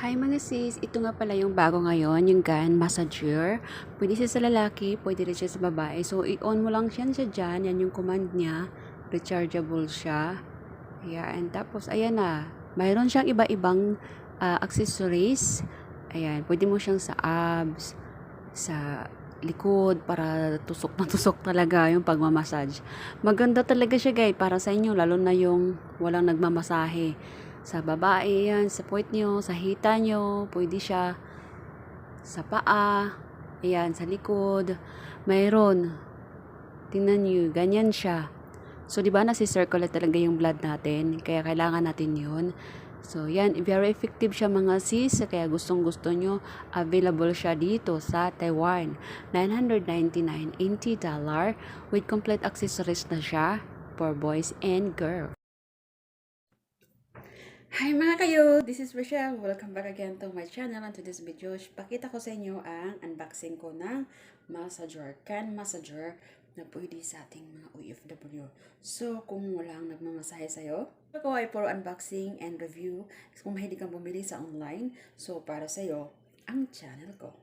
Hi mga sis, ito nga pala yung bago ngayon, yung gun massager. Pwede siya sa lalaki, pwede rin siya sa babae. So, i-on mo lang siya dyan, yan yung command niya. Rechargeable siya. Ayan, tapos ayan na. Mayroon siyang iba-ibang accessories. Ayan, pwede mo siyang sa abs, sa likod, para tusok na tusok talaga yung pagmamassage. Maganda talaga siya guys, para sa inyo, lalo na yung walang nagmamasahe. Sa babae yan, sa puwet nyo, sa hita nyo, pwede siya sa paa, ayan, sa likod. Mayroon, tingnan nyo, ganyan siya. So, di ba nasi-circulate talaga yung blood natin, kaya kailangan natin yun. So, yan, very effective siya mga sis, kaya gustong-gusto nyo, available siya dito sa Taiwan. $999 NT with complete accessories na siya for boys and girls. Hi mga kayo! This is Rachel. Welcome back again to my channel. And to this video, pakita ko sa inyo ang unboxing ko ng massager, can massager na pwede sa ating mga OFW. So, kung walang nagmamasahe sa'yo, ako ay puro unboxing and review. Kung mahilig kang bumili sa online, so para sa'yo, ang channel ko.